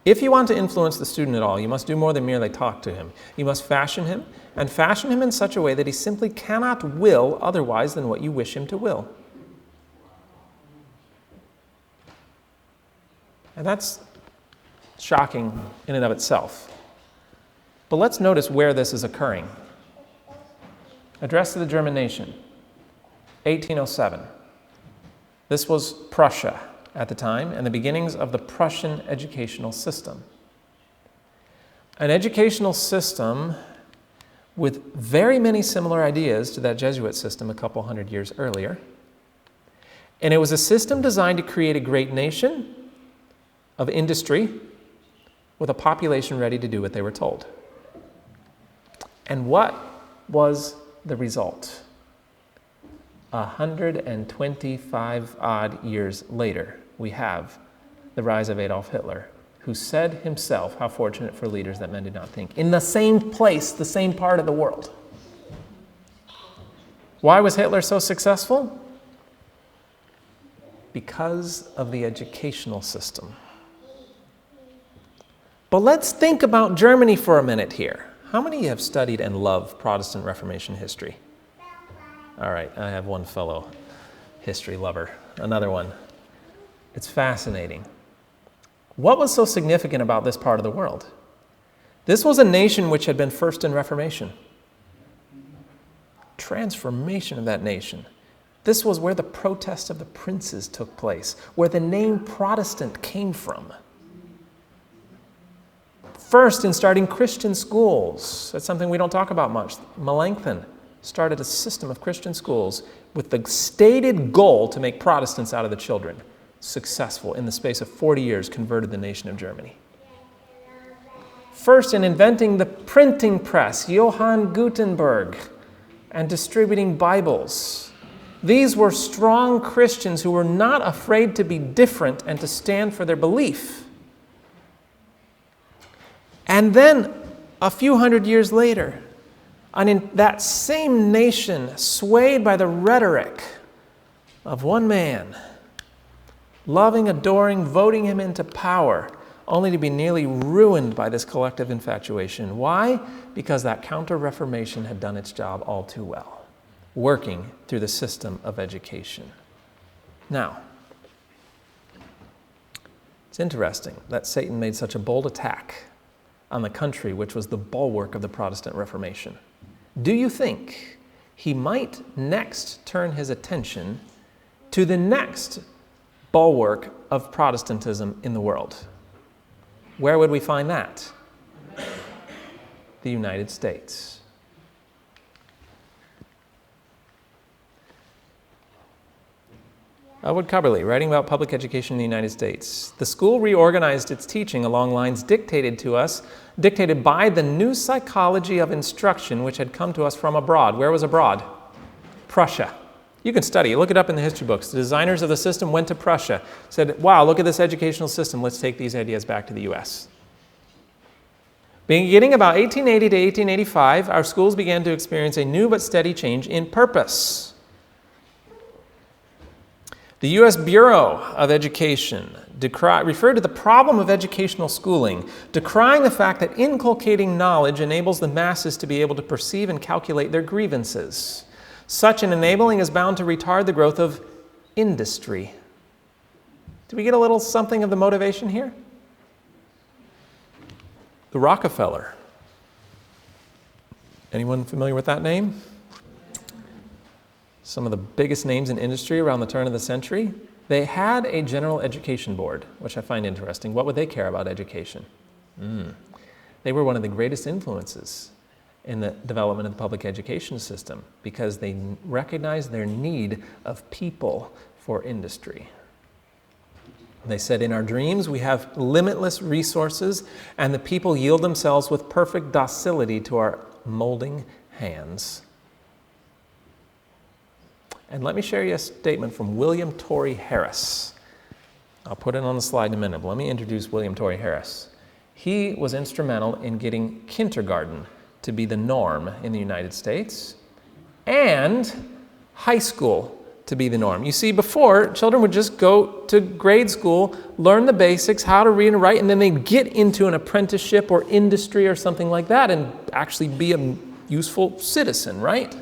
If you want to influence the student at all, you must do more than merely talk to him. You must fashion him, and fashion him in such a way that he simply cannot will otherwise than what you wish him to will. And that's shocking in and of itself. But let's notice where this is occurring. Address to the German nation, 1807. This was Prussia at the time and the beginnings of the Prussian educational system. An educational system with very many similar ideas to that Jesuit system a couple hundred years earlier. And it was a system designed to create a great nation of industry with a population ready to do what they were told. And what was the result? 125 odd years later, we have the rise of Adolf Hitler, who said himself, how fortunate for leaders that men did not think, in the same place, the same part of the world. Why was Hitler so successful? Because of the educational system. But let's think about Germany for a minute here. How many have studied and love Protestant Reformation history? All right, I have one fellow history lover, another one. It's fascinating. What was so significant about this part of the world? This was a nation which had been first in Reformation. Transformation of that nation. This was where the protest of the princes took place, where the name Protestant came from. First, in starting Christian schools, that's something we don't talk about much. Melanchthon started a system of Christian schools with the stated goal to make Protestants out of the children. Successful. In the space of 40 years, converted the nation of Germany. First, in inventing the printing press, Johann Gutenberg, and distributing Bibles. These were strong Christians who were not afraid to be different and to stand for their belief. And then, a few hundred years later, and in that same nation, swayed by the rhetoric of one man, loving, adoring, voting him into power, only to be nearly ruined by this collective infatuation. Why? Because that counter-reformation had done its job all too well, working through the system of education. Now, it's interesting that Satan made such a bold attack on the country which was the bulwark of the Protestant Reformation. Do you think he might next turn his attention to the next bulwark of Protestantism in the world? Where would we find that? The United States. Elwood Cubberley, writing about public education in the United States. The school reorganized its teaching along lines dictated by the new psychology of instruction which had come to us from abroad. Where was abroad? Prussia. You can study, look it up in the history books. The designers of the system went to Prussia, said, wow, look at this educational system, let's take these ideas back to the US. Beginning about 1880 to 1885, our schools began to experience a new but steady change in purpose. The U.S. Bureau of Education referred to the problem of educational schooling, decrying the fact that inculcating knowledge enables the masses to be able to perceive and calculate their grievances. Such an enabling is bound to retard the growth of industry. Do we get a little something of the motivation here? The Rockefeller. Anyone familiar with that name? some of the biggest names in industry around the turn of the century, they had a general education board, which I find interesting. What would they care about education? They were one of the greatest influences in the development of the public education system because they recognized their need of people for industry. They said, in our dreams, we have limitless resources, and the people yield themselves with perfect docility to our molding hands. And let me share you a statement from William Torrey Harris. I'll put it on the slide in a minute, but let me introduce William Torrey Harris. He was instrumental in getting kindergarten to be the norm in the United States and high school to be the norm. You see, before, children would just go to grade school, learn the basics, how to read and write, and then they'd get into an apprenticeship or industry or something like that and actually be a useful citizen, right?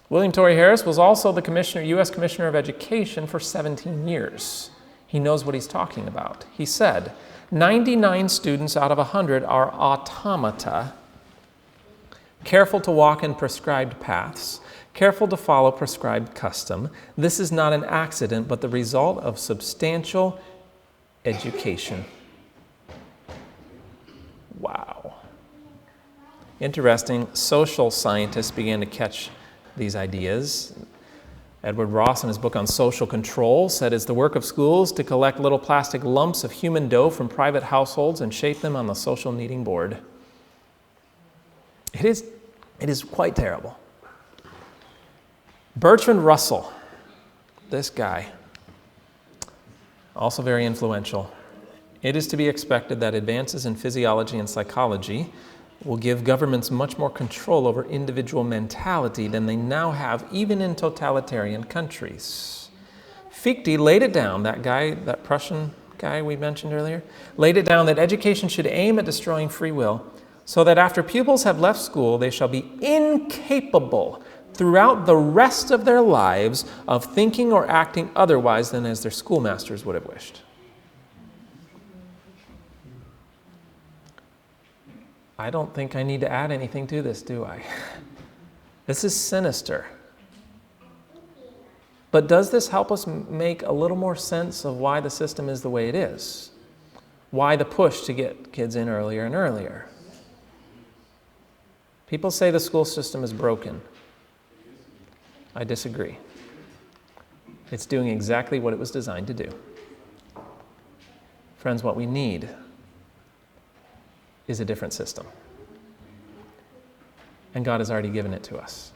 William Torrey Harris was also the U.S. Commissioner of Education for 17 years. He knows what he's talking about. He said, 99 students out of 100 are automata, careful to walk in prescribed paths, careful to follow prescribed custom. This is not an accident, but the result of substantial education. Wow. Interesting. Social scientists began to catch these ideas. Edward Ross, in his book on social control, said it's the work of schools to collect little plastic lumps of human dough from private households and shape them on the social kneading board. It is quite terrible. Bertrand Russell, this guy, also very influential. It is to be expected that advances in physiology and psychology will give governments much more control over individual mentality than they now have, even in totalitarian countries. Fichte laid it down, that Prussian guy we mentioned earlier, laid it down that education should aim at destroying free will, so that after pupils have left school, they shall be incapable throughout the rest of their lives of thinking or acting otherwise than as their schoolmasters would have wished. I don't think I need to add anything to this, do I? This is sinister. But does this help us make a little more sense of why the system is the way it is? Why the push to get kids in earlier and earlier? People say the school system is broken. I disagree. It's doing exactly what it was designed to do. Friends, what we need is a different system. And God has already given it to us.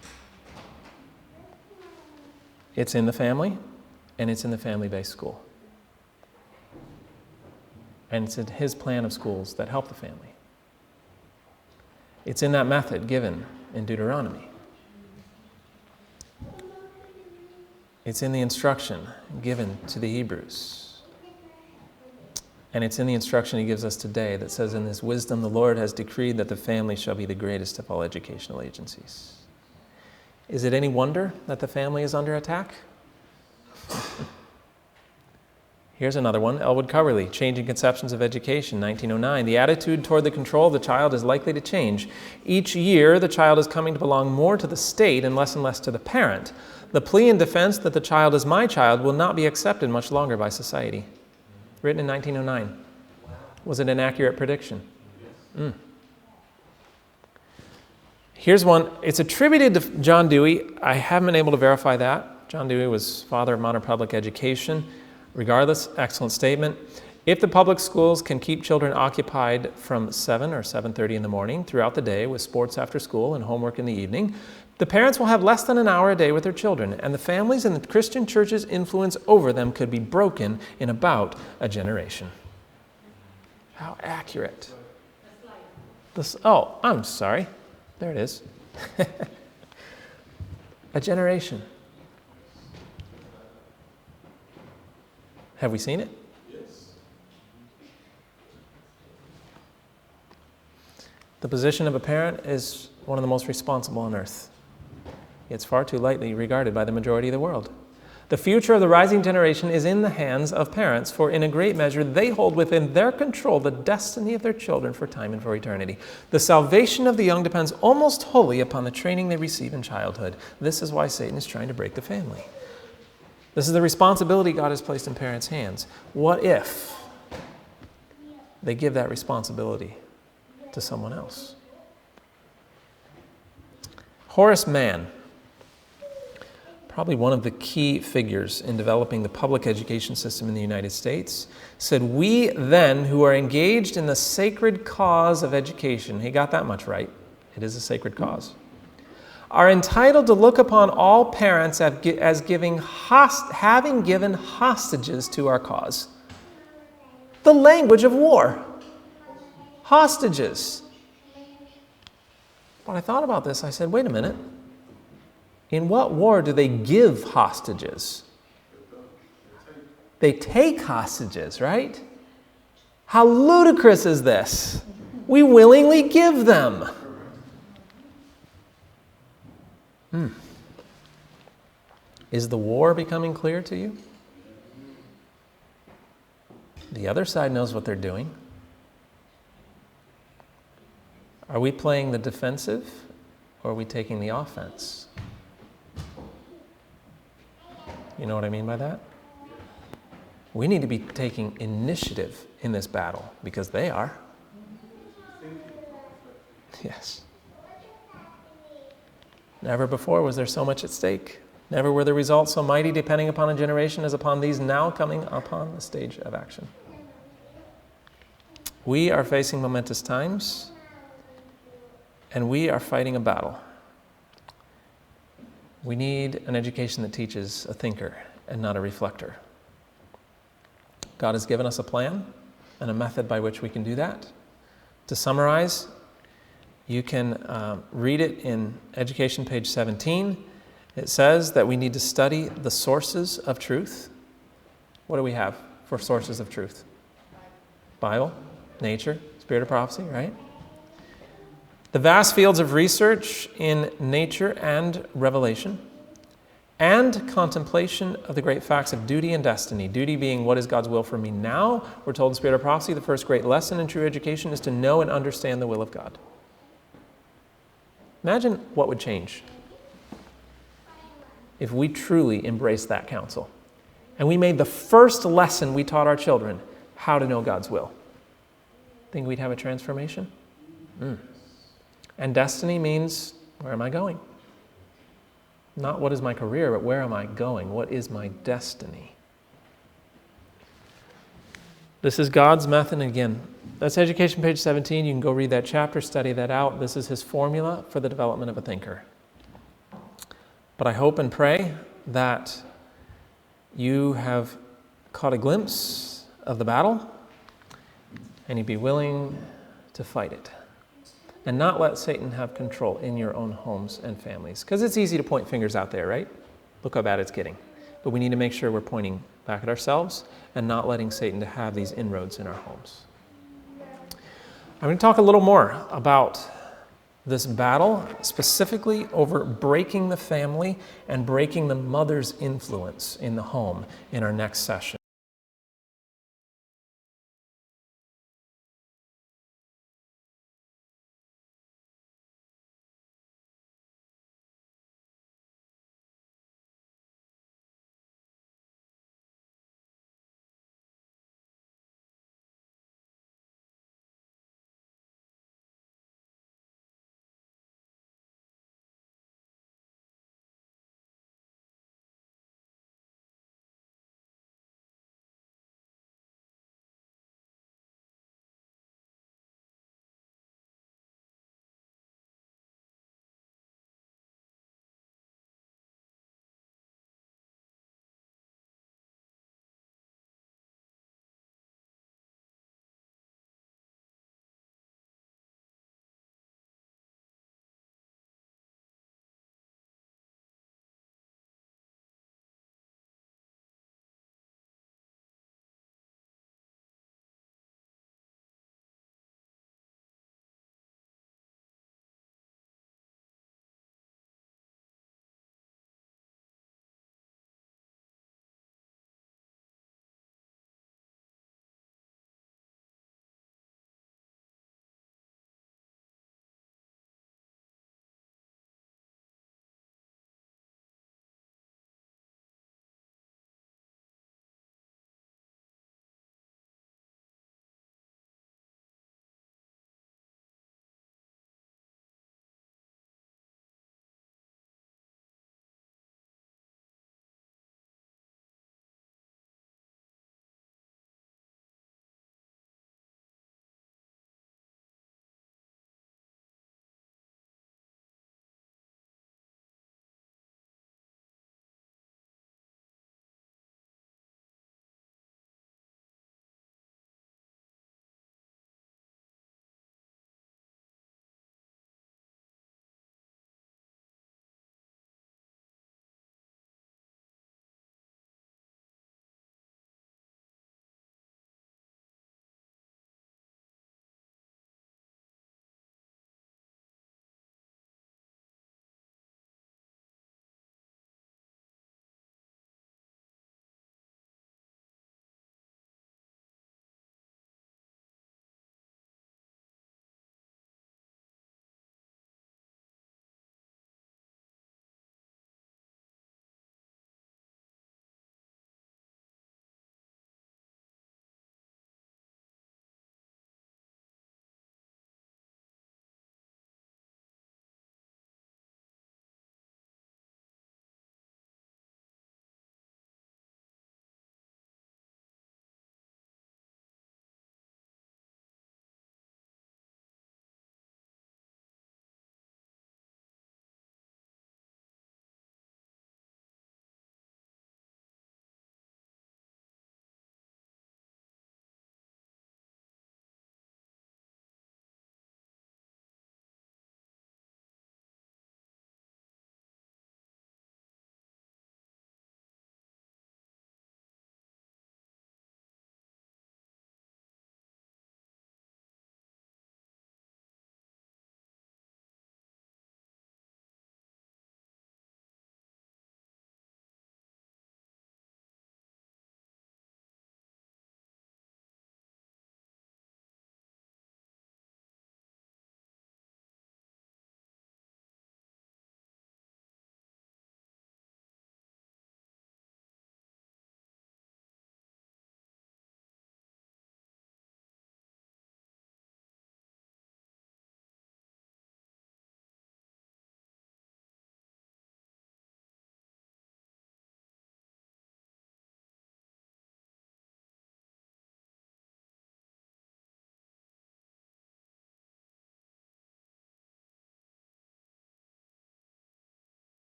It's in the family, and it's in the family-based school. And it's in His plan of schools that help the family. It's in that method given in Deuteronomy. It's in the instruction given to the Hebrews. And it's in the instruction He gives us today that says, in His wisdom, the Lord has decreed that the family shall be the greatest of all educational agencies. Is it any wonder that the family is under attack? Here's another one, Elwood Coverley, Changing Conceptions of Education, 1909. The attitude toward the control of the child is likely to change. Each year, the child is coming to belong more to the state and less to the parent. The plea in defense that the child is my child will not be accepted much longer by society. Written in 1909. Was it an accurate prediction? Here's one. It's attributed to John Dewey. I haven't been able to verify that. John Dewey was father of modern public education. Regardless, excellent statement. If the public schools can keep children occupied from 7 or 7:30 in the morning throughout the day with sports after school and homework in the evening, the parents will have less than an hour a day with their children, and the families and the Christian church's influence over them could be broken in about a generation. How accurate. Oh, I'm sorry. There it is. A generation. Have we seen it? Yes. The position of a parent is one of the most responsible on earth. It's far too lightly regarded by the majority of the world. The future of the rising generation is in the hands of parents, for in a great measure they hold within their control the destiny of their children for time and for eternity. The salvation of the young depends almost wholly upon the training they receive in childhood. This is why Satan is trying to break the family. This is the responsibility God has placed in parents' hands. What if they give that responsibility to someone else? Horace Mann, probably one of the key figures in developing the public education system in the United States, said, "We then who are engaged in the sacred cause of education," he got that much right, it is a sacred cause, "are entitled to look upon all parents as having given hostages to our cause." The language of war. Hostages. When I thought about this, I said, wait a minute. In what war do they give hostages? They take hostages, right? How ludicrous is this? We willingly give them. Is the war becoming clear to you? The other side knows what they're doing. Are we playing the defensive or are we taking the offense? You know what I mean by that? We need to be taking initiative in this battle because they are. Yes. Never before was there so much at stake. Never were the results so mighty depending upon a generation as upon these now coming upon the stage of action. We are facing momentous times, and we are fighting a battle. We need an education that teaches a thinker and not a reflector. God has given us a plan and a method by which we can do that. To summarize, you can read it in Education, page 17. It says that we need to study the sources of truth. What do we have for sources of truth? Bible, nature, spirit of prophecy, right? The vast fields of research in nature and revelation, and contemplation of the great facts of duty and destiny. Duty being, what is God's will for me now? We're told in Spirit of Prophecy, the first great lesson in true education is to know and understand the will of God. Imagine what would change if we truly embraced that counsel. And we made the first lesson we taught our children how to know God's will. Think we'd have a transformation? And destiny means, where am I going? Not what is my career, but where am I going? What is my destiny? This is God's method. And again, that's Education, page 17. You can go read that chapter, study that out. This is his formula for the development of a thinker. But I hope and pray that you have caught a glimpse of the battle and you'd be willing to fight it. And not let Satan have control in your own homes and families. Because it's easy to point fingers out there, right? Look how bad it's getting. But we need to make sure we're pointing back at ourselves and not letting Satan to have these inroads in our homes. I'm going to talk a little more about this battle, specifically over breaking the family and breaking the mother's influence in the home in our next session.